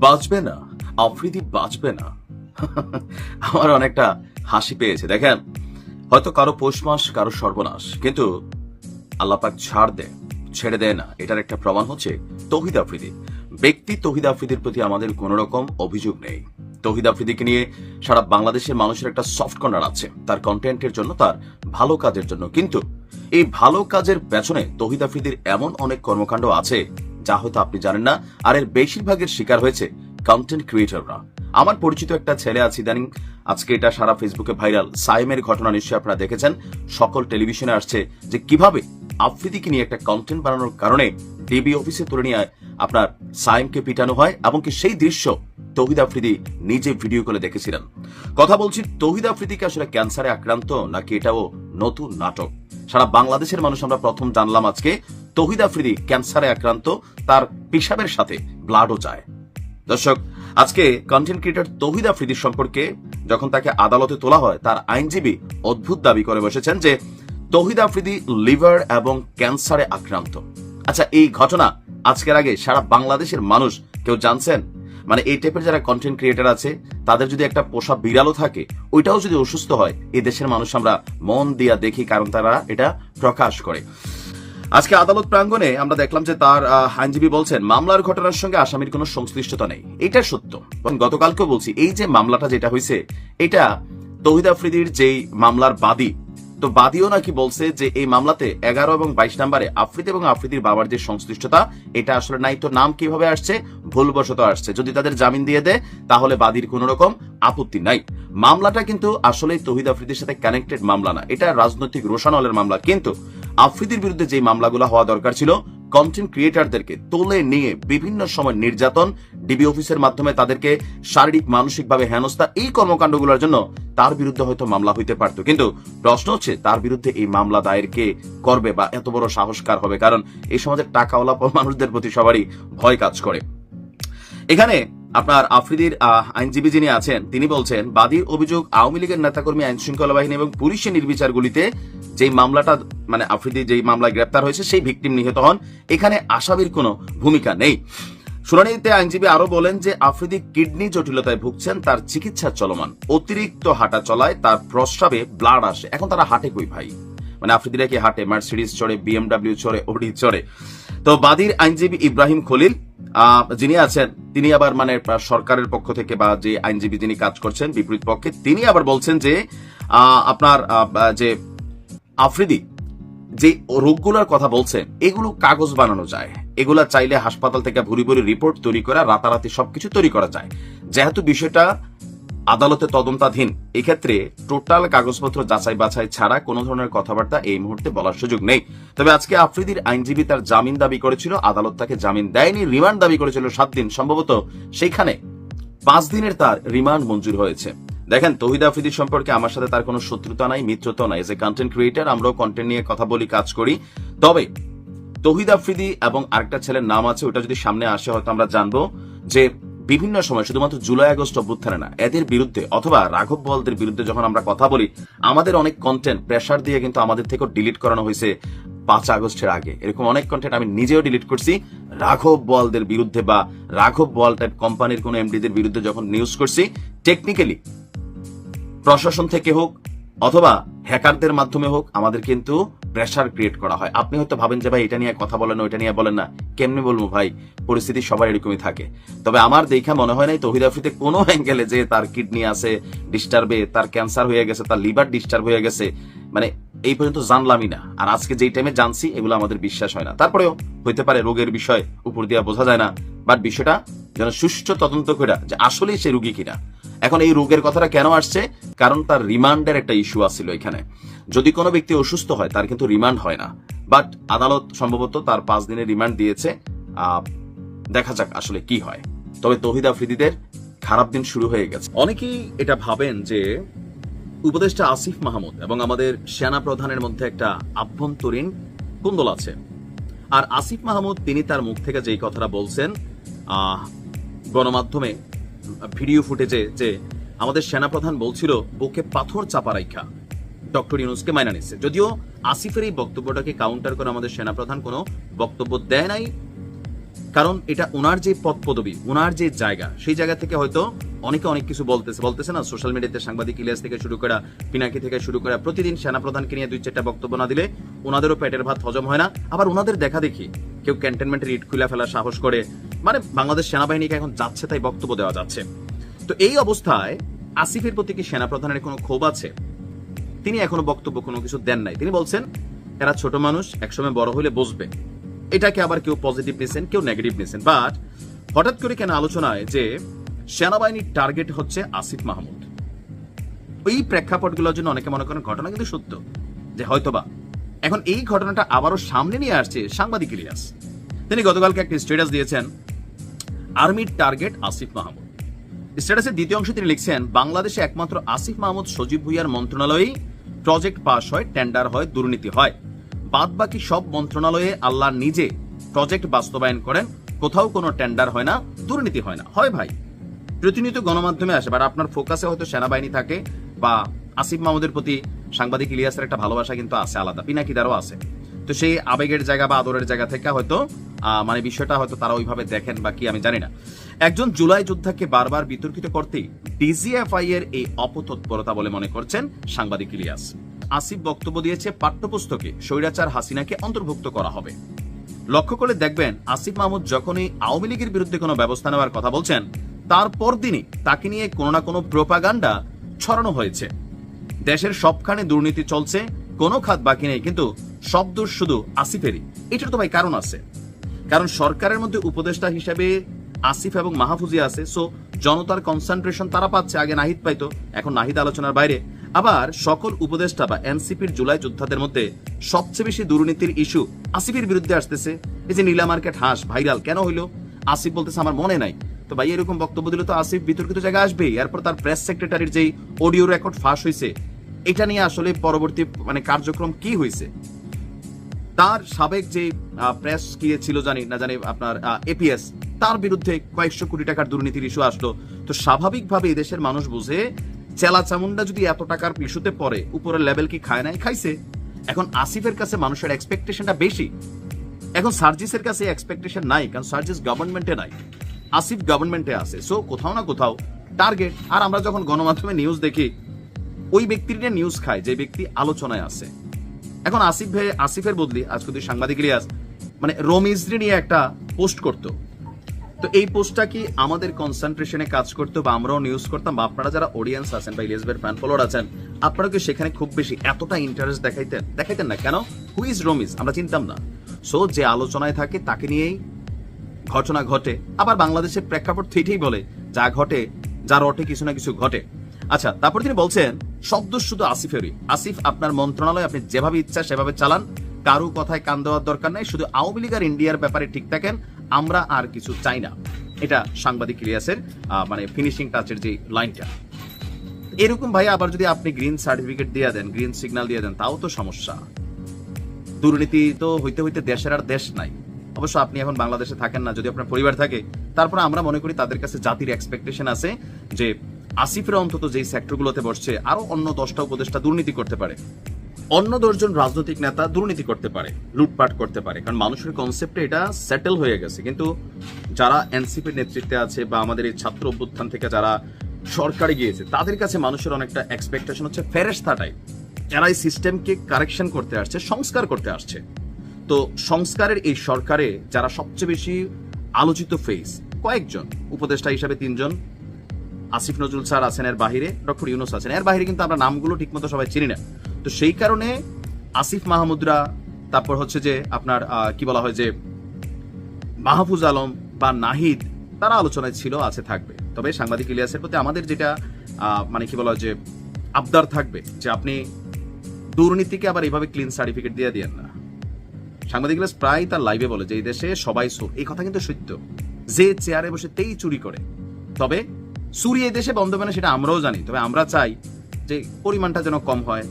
বাঁচবে না, আফ্রিদি বাঁচবে না। আমার অনেকটা হাসি পেয়েছে। দেখেন, হয়তো কারো পৌষ মাস, কারো সর্বনাশ, কিন্তু আল্লাপাক ছেড়ে দেয় না। এটার একটা প্রমাণ হচ্ছে তৌহিদ আফ্রিদি। ব্যক্তি তৌহিদ আফ্রিদির প্রতি আমাদের কোন রকম অভিযোগ নেই। তৌহিদ আফ্রিদিকে নিয়ে সারা বাংলাদেশের মানুষের একটা সফট কর্নার আছে, তার কন্টেন্টের জন্য, তার ভালো কাজের জন্য। কিন্তু এই ভালো কাজের পেছনে তৌহিদ আফ্রিদির এমন অনেক কর্মকাণ্ড আছে যা হয়তো আপনি জানেন না, আর এর বেশিরভাগের শিকার হয়েছে কন্টেন্ট ক্রিয়েটররা। আমার পরিচিত একটা ছেলে আছে ইদানিং, আজকে এটা সারা ফেসবুকে ভাইরাল, সাইমের ঘটনা নিশ্চয়ই আপনারা দেখেছেন। সকল টেলিভিশনে আসছে যে কিভাবে আফ্রিদিকে নিয়ে একটা কন্টেন্ট বানানোর কারণে ডিবি অফিসে তুলে নিয়ে আপনার সাইমকে পিটানো হয়, এমনকি সেই দৃশ্য তৌহিদ আফ্রিদি নিজে ভিডিও করে দেখেছিলেন। কথা বলছি, তৌহিদ আফ্রিদিকে আসলে ক্যান্সারে আক্রান্ত নাকি এটাও নতুন নাটক? সারা বাংলাদেশের মানুষ আমরা প্রথম জানলাম আজকে তৌহিদ আফ্রিদি ক্যান্সারে আক্রান্ত, তার পেশাবের সাথে ব্লাডও যায়। দর্শক, আজকে কন্টেন্ট ক্রিয়েটর তৌহিদ আফ্রিদি সম্পর্কে যখন তাকে আদালতে তোলা হয়, তার আইনজীবী অদ্ভুত দাবি করে বসেছেন যে তৌহিদ আফ্রিদি লিভার এবং ক্যান্সারে আক্রান্ত। আচ্ছা, এই ঘটনা আজকের আগে সারা বাংলাদেশের মানুষ কেউ জানছেন? মানে এই টাইপের যারা কন্টেন্ট ক্রিয়েটর আছে, তাদের যদি একটা পোষা বিড়ালও থাকে, ওইটাও যদি অসুস্থ হয়, এই দেশের মানুষ আমরা মন দিয়া দেখি, কারণ তারা এটা প্রকাশ করে। আজকে আদালত প্রাঙ্গণে আমরা দেখলাম যে তার আইনজীবী বলছেন মামলার ঘটনার সঙ্গে আসামির কোনো সংশ্লিষ্টতা নেই। এটা সত্য। গতকালকেও বলছি, এই যে মামলাটা যেটা হয়েছে, এটা তৌহিদ আফ্রিদির যেই মামলার বাদী, তো বাদীও নাকি বলছে যে এই মামলাতে 11 এবং 22 নম্বরে আফ্রিদি এবং আফ্রিদির বাবার যে সংশ্লিষ্টতা, এটা আসলে নাই। তো নাম কিভাবে আসছে? ভুলবশত আসছে। যদি তাদের জামিন দিয়ে দেয় তাহলে বাদীর কোন রকম আপত্তি নাই। মামলাটা কিন্তু আসলে তৌহিদ আফ্রিদির সাথে কানেক্টেড মামলা না, এটা রাজনৈতিক রোশানলের মামলা। কিন্তু আফ্রিদির বিরুদ্ধে যে মামলাগুলো হওয়া দরকার ছিল, কন্টেন্ট ক্রিয়েটরদেরকে তুলে নিয়ে বিভিন্ন সময় নির্যাতন, ডিবি অফিসের মাধ্যমে তাদেরকে শারীরিক মানসিকভাবে হেনস্থা, এই কর্মকাণ্ডগুলোর জন্য তার বিরুদ্ধে হয়তো মামলা হইতে পারত। কিন্তু প্রশ্ন হচ্ছে তার বিরুদ্ধে এই মামলা দায়ের কে করবে বা এত বড় সাহসকার হবে? কারণ এই সমাজের টাকাওয়ালা মানুষদের প্রতি সবারই ভয় কাজ করে। এখানে আপনার আফ্রিদির আইনজীবী যিনি আছেন, তিনি বলছেন বাদীর অভিযোগ আওয়ামী লীগের নেতাকর্মী, আইন শৃঙ্খলা বাহিনী এবং পুলিশের নির্বিচারগুলিতে যেই মামলাটা, মানে আফ্রিদি যেই মামলায় গ্রেপ্তার হয়েছে, সেই ভিকটিম নিহত হন। এখানে আসামির কোনো ভূমিকা নেই। শুনানিতে আইনজীবী আরো বলেন যে আফ্রিদি কিডনি জটিলতায় ভুগছেন, তার চিকিৎসা চলমান। অতিরিক্ত হাঁটা চলায় তার প্রস্রাবে ব্লাড আসে। এখন তারা হাঁটে কই ভাই? মানে আফ্রিদিরা কি হাঁটে? মার্সিডিজ চড়ে, বিএমডাব্লিউ চড়ে, ওডি চড়ে? তো বাদীর আইনজীবী ইব্রাহিম খলিল যিনি আছেন, তিনি আবার মানে সরকারের পক্ষ থেকে বা যে আইনজীবী যিনি কাজ করছেন বিপরীত পক্ষে, তিনি আবার বলছেন যে আপনার যে আফ্রিদি যে রোগগুলোর কথা বলছেন, এগুলো কাগজ বানানো যায়। এগুলা চাইলে হাসপাতাল থেকে ভুরি ভুরি রিপোর্ট তৈরি করা, রাতারাতি সবকিছু তৈরি করা যায়। যেহেতু বিষয়টা আদালতে তদন্তাধীন, এক্ষেত্রে টোটাল কাগজপত্র যাচাই বাছাই ছাড়া কোনো ধরনের কথাবার্তা এই মুহূর্তে বলার সুযোগ নেই। তবে আজকে আফ্রিদির আইনজীবী তার জামিন দাবি করেছিল, আদালত তাকে জামিন দেয়নি, রিমান্ড দাবি করেছিল 7 দিন। সম্ভবত সেইখানে 5 দিনের তার রিমান্ড মঞ্জুর হয়েছে। দেখেন, তৌহিদ আফ্রিদি সম্পর্কে আমার সাথে তার কোনো শত্রুতা নাই, মিত্রতা নাই। এজ এ কন্টেন্ট ক্রিয়েটর আমরাও কন্টেন্ট নিয়ে কথা বলি, কাজ করি। তবে তৌহিদ আফ্রিদি এবং আরেকটা ছেলের নাম আছে, ওটা যদি সামনে আসে হয়তো আমরা জানবো যে বিভিন্ন সময় শুধুমাত্র জুলাই আগস্ট অভ্যুত্থানে না, এদের বিরুদ্ধে অথবা রাঘব বোয়ালদের বিরুদ্ধে যখন আমরা কথা বলি, আমাদের অনেক কন্টেন্ট প্রেসার দিয়ে কিন্তু আমাদের থেকেও ডিলিট করানো হয়েছে 5 আগস্টের আগে। এরকম অনেক কন্টেন্ট আমি নিজেও ডিলিট করছি রাঘব বোয়ালদের বিরুদ্ধে, বা রাঘব বোয়াল টাইপ কোম্পানির কোন এমডিদের বিরুদ্ধে যখন নিউজ করছি। টেকনিক্যালি প্রশাসন থেকে হোক অথবা হ্যাকারদের মাধ্যমে হোক, আমাদের কিন্তু প্রেসার ক্রিয়েট করা হয়। আপনি হয়তো ভাবেন যে ভাই এটা নিয়ে কথা বলেন না, ওইটা নিয়ে বলেন না। কেমনি বলবো ভাই, পরিস্থিতি সবার এরকমই থাকে। তবে আমার দেখা মনে হয় নাই তৌহিদ আফ্রিদি কোনো অ্যাঙ্গেলে যে তার কিডনি আছে ডিস্টার্বে, তার ক্যান্সার হয়ে গেছে, তার লিভার ডিস্টার্ব হয়ে গেছে, মানে এই পর্যন্ত জানলামই না। আর আজকে যেই টাইমে জানছি, এগুলো আমাদের বিশ্বাস হয় না। তারপরেও হইতে পারে রোগের বিষয় উপর দিয়া বোঝা যায় না, বাট বিষয়টা যেন সুষ্ঠু তদন্ত করে যে আসলেই সে রোগী কিনা। এখন এই রোগের কথাটা কেন আসছে? কারণ তার রিমান্ডের একটা ইস্যু আসছিল এখানে। যদি কোনো ব্যক্তি অসুস্থ হয়, তার কিন্তু রিমান্ড হয় না, বাট আদালত সম্ভবত তার 5 দিনের রিমান্ড দিয়েছে। দেখা যাক আসলে কি হয়। তবে তৌহিদ আফ্রিদিদের খারাপ দিন শুরু হয়ে গেছে। অনেকেই এটা ভাবেন যে উপদেষ্টা আসিফ মাহমুদ এবং আমাদের সেনা প্রধানের মধ্যে একটা আভ্যন্তরীণ কুন্দল আছে। আর আসিফ মাহমুদ তিনি তার মুখ থেকে যেই কথাটা বলছেন গণমাধ্যমে ভিডিও ফুটেজে, যে আমাদের সেনাপ্রধান বলছিল বুকে পাথর চাপা রাইখা ডক্টর ইউনূসকে মাইনা নিচ্ছে। যদিও আসিফের এই বক্তব্যটাকে কাউন্টার করে আমাদের সেনাপ্রধান কোনো বক্তব্য দেয় নাই, কারণ এটা ওনার যে পদ পদবি, ওনার যে জায়গা, সেই জায়গা থেকে হয়তো অনেকে অনেক কিছু বলতেছে না, সোশ্যাল মিডিয়াতে সাংবাদিক ইলিয়াস থেকে শুরু করা, পিনাকি থেকে শুরু করা, প্রতিদিন সেনাপ্রধানকে নিয়ে 2-4টা বক্তব্য না দিলে ওনাদেরও পেটের ভাত হজম হয় না। আবার ওনাদের দেখা দেখি কেউ ক্যান্টনমেন্টের ইট খুলে ফেলার সাহস করে, মানে বাংলাদেশ সেনাবাহিনীকে এখন যাচ্ছে তাই বক্তব্য দেওয়া যাচ্ছে। তো এই অবস্থায় আসিফের প্রতি কি সেনাপ্রধানের কোনো ক্ষোভ আছে? তিনি এখনো বক্তব্য কোনো কিছু দেন নাই। তিনি বলছেন এরা ছোট মানুষ, একসময় বড় হলে বসবে। এটাকে আবার কেউ পজিটিভ নিয়েছেন, কেউ নেগেটিভ নিয়েছেন। বাট হঠাৎ করে কেন আলোচনায় যে সেনাবাহিনীর টার্গেট হচ্ছে আসিফ মাহমুদ, ওই প্রেক্ষাপটগুলোর জন্য অনেকে মনে করেন ঘটনা কিন্তু সত্য, যে হয়তোবা এখন এই ঘটনাটা আবারও সামনে নিয়ে আসছে সাংবাদিক ইলিয়াস। তিনি গতকালকে একটা স্ট্যাটাস দিয়েছেন, আর্মির টার্গেট আসিফ মাহমুদ। স্ট্যাটাসের দ্বিতীয় অংশে তিনি লিখছেন, বাংলাদেশে একমাত্র আসিফ মাহমুদ সজীব ভুইয়ার মন্ত্রণালয়েই প্রজেক্ট পাস হয়, টেন্ডার হয়, দুর্নীতি হয়। বাদ বাকি সব মন্ত্রণালয়ে আল্লাহ নিজে প্রজেক্ট বাস্তবায়ন করেন, কোথাও কোনো টেন্ডার হয় না, দুর্নীতি হয় না। হয় ভাই, প্রতিনিয়ত গণমাধ্যমে আসে, বাট আপনার ফোকাসে হয়তো সেনাবাহিনী থাকে বা আসিফ মাহমুদের প্রতি সাংবাদিক ইলিয়াসের একটা ভালোবাসা কিন্তু আছে আলাদা, পিনাকিদারও আছে। তো সেই আবেগের জায়গা বা আদরের জায়গা থেকে হয়তো মানে বিষয়টা হয়তো তারা ওইভাবে দেখেন বা কি আমি জানি না। একজন জুলাই যোদ্ধাকে বারবার বিতর্কিত করতেই ডিজিএফআই এর এই অপতৎপরতা বলে মনে করছেন সাংবাদিক ইলিয়াস। আসিফ বক্তব্য দিয়েছে পাঠ্যপুস্তকে স্বৈরাচার হাসিনাকে অন্তর্ভুক্ত করা হবে। লক্ষ্য করে দেখবেন আসিফ মাহমুদ যখনই আওয়ামী লীগের বিরুদ্ধে কোনো ব্যবস্থা নেওয়ার কথা বলছেন, তারপর দিনই তাকে নিয়ে কোনো না কোনো প্রোপাগান্ডা ছড়ানো হয়েছে। দেশের সবখানে দুর্নীতি চলছে, কোনো খাত বাকি নেই, কিন্তু সব দোষ শুধু আসিফেরই। এটার তো ভাই কারণ আছে, কারণ সরকারের মধ্যে উপদেষ্টা হিসেবে আসিফ এবং মাহফুজি আছে, সো জনতার কনসেন্ট্রেশন তারা পাচ্ছে। আগে নাহিদ পাইতো, এখন নাহিদ আলোচনার বাইরে। আবার সকল উপদেষ্টা বা এনসিপির জুলাই যোদ্ধাদের মধ্যে সবচেয়ে বেশি দুর্নীতির ইস্যু আসিফের বিরুদ্ধে আসতেছে। এই যে নীলা মার্কেট হাঁস ভাইরাল কেন হইলো, আসিফ বলতেছে আমার মনে নাই। তো ভাই এরকম বক্তব্য দিলে তো আসিফ বিতর্কিত জায়গায় আসবেই। এরপর তার প্রেস সেক্রেটারির যেই অডিও রেকর্ড ফাঁস হয়েছে, এটা নিয়ে আসলে পরবর্তী মানে কার্যক্রম কি হয়েছে, তার সাবেক যে প্রেস কি ছিল জানি না জানি আপনার এপিএস, তার বিরুদ্ধে কয়েকশো কোটি টাকার দুর্নীতির ইস্যু আসলো। তো স্বাভাবিকভাবে এদেশের মানুষ বুঝে চেলা চামুন্ডা যদি এত টাকার ইস্যুতে পড়ে, উপরের লেভেল কি খায় নাই, খাইছে। এখন আসিফের কাছে মানুষের এক্সপেকটেশনটা বেশি, এখন সার্জিসের কাছে এক্সপেকটেশন নাই, কারণ সার্জিস গভর্নমেন্টে নাই, আসিফ গভর্নমেন্টে আছে। সো কোথাও না কোথাও টার্গেট। আর আমরা যখন গণমাধ্যমে নিউজ দেখি, ওই ব্যক্তির নিয়ে নিউজ খায় যে ব্যক্তি আলোচনায় আছে। এখন আসিফের বদলি আজ যদি সাংবাদিক ইলিয়াস মানে রমিজরি নিয়ে একটা পোস্ট করতো, তো এই পোস্টটা কি আমাদের কনসেন্ট্রেশনে কাজ করতো বা আমরাও নিউজ করতাম, বা আপনারা যারা অডিয়েন্স আছেন বা ইলিয়াস ভাইয়ের ফ্যান ফলোয়ার আছেন, আপনারা কি সেখানে খুব বেশি এতটা ইন্টারেস্ট দেখাইতেন না? কেন? হু ইজ রমিজ আমরা চিনতাম না। সো যে আলোচনায় থাকে তাকে নিয়েই ঘটনা ঘটে। আবার বাংলাদেশের প্রেক্ষাপট থেকেই বলে যা ঘটে, যা রটে কিছু না কিছু ঘটে। আচ্ছা, তারপর তিনি বলছেন শব্দ শুধু আসিফেরই। আসিফ আপনার মন্ত্রণালয় আপনি যেভাবে ইচ্ছা সেভাবে চালান, কারো কথায় কান দেওয়ার দরকার নাই, শুধু আওয়ামী লীগ আর ইন্ডিয়ার ব্যাপারে ঠিক থাকেন, আমরা আর কিছু চাই না। এটা সাংবাদিক ইলিয়াসের মানে ফিনিশিং টাচের যে লাইনটা। এরকম ভাই আবার যদি আপনি গ্রিন সার্টিফিকেট দিয়ে দেন, গ্রিন সিগন্যাল দিয়ে দেন, তাও তো সমস্যা। দুর্নীতি তো হইতে হইতে দেশের আর দেশ নাই। অবশ্য আপনি এখন বাংলাদেশে থাকেন না, যদি আপনার পরিবার থাকে, তারপরে আমরা মনে করি তাদের কাছে জাতির এক্সপেকটেশন আছে যে আসিফের অন্তত যেই সেক্টরগুলোতে বসছে আরো অন্য 10টা উপদেষ্টা দুর্নীতি করতে পারে, অন্য 10 জন রাজনৈতিক নেতা দুর্নীতি করতে পারে, লুটপাট করতে পারে, কারণ মানুষের কনসেপ্টে এটা সেটেল হয়ে গেছে। কিন্তু যারা এনসিপির নেতৃত্বে আছে বা আমাদের এই ছাত্র অভ্যুত্থান থেকে যারা সরকারে গিয়েছে, তাদের কাছে মানুষের অনেকটা এক্সপেকটেশন হচ্ছে ফেরেশতা টাইপ। এরা এই সিস্টেমকে কারেকশন করতে আসছে, সংস্কার করতে আসছে। তো সংস্কারের এই সরকারে যারা সবচেয়ে বেশি আলোচিত ফেস, কয়েকজন উপদেষ্টা হিসাবে 3 জন, আসিফ নজরুল স্যার আছেন, এর বাহিরে ডক্টর ইউনুস আছেন, এর বাহিরে কিন্তু আমরা নামগুলো ঠিকমতো সবাই চিনি না। তো সেই কারণে আসিফ মাহমুদরা, তারপর হচ্ছে যে আপনার কি বলা হয় যে মাহফুজ আলম বা নাহিদ, তারা আলোচনায় ছিল, আছে, থাকবে। তবে সাংবাদিক ইলিয়াসের প্রতি আমাদের যেটা মানে কি বলা হয় যে আবদার থাকবে, যে আপনি দুর্নীতিকে আবার এইভাবে ক্লিন সার্টিফিকেট দিয়ে দিয়েন না। সাংবাদিক ইলিয়াস প্রায় তার লাইভে বলে যে এই দেশে সবাই চোর। এই কথা কিন্তু সত্য, যে চেয়ারে বসে তেই চুরি করে। তবে চুরি এই দেশে বন্ধ হবে না সেটা আমরাও জানি, তবে আমরা চাই যে পরিমাণটা যেন কম হয়।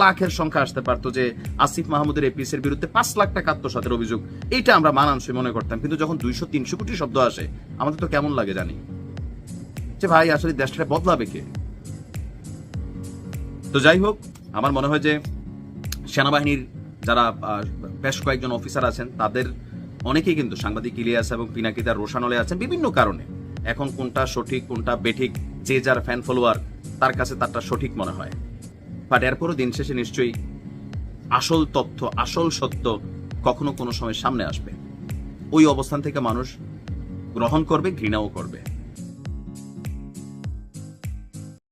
লাখের সংখ্যা আসতে পারতো যে আসিফ মাহমুদের এপিএস এর বিরুদ্ধে 5 লাখ টাকা আত্মসাতের অভিযোগ, এইটা আমরা মানানসই মনে করতাম। কিন্তু যখন 200-300 কোটি শব্দ আসে, আমাদের তো কেমন লাগে জানি, যে ভাই আসলে দেশটা বদলাবে কে? তো যাই হোক, আমার মনে হয় যে সেনাবাহিনীর যারা বেশ কয়েকজন অফিসার আছেন, তাদের অনেকেই কিন্তু সাংবাদিক ইলিয়াস এবং পিনাকিদার রোশানলে আছেন বিভিন্ন কারণে। এখন কোনটা সঠিক কোনটা বেঠিক, যে যার ফ্যান ফলোয়ার তার কাছে তারটা সঠিক মনে হয়। বাট এরপরও দিন শেষে নিশ্চয়ই আসল তথ্য, আসল সত্য কখনো কোনো সময় সামনে আসবে। ওই অবস্থান থেকে মানুষ গ্রহণ করবে, ঘৃণাও করবে।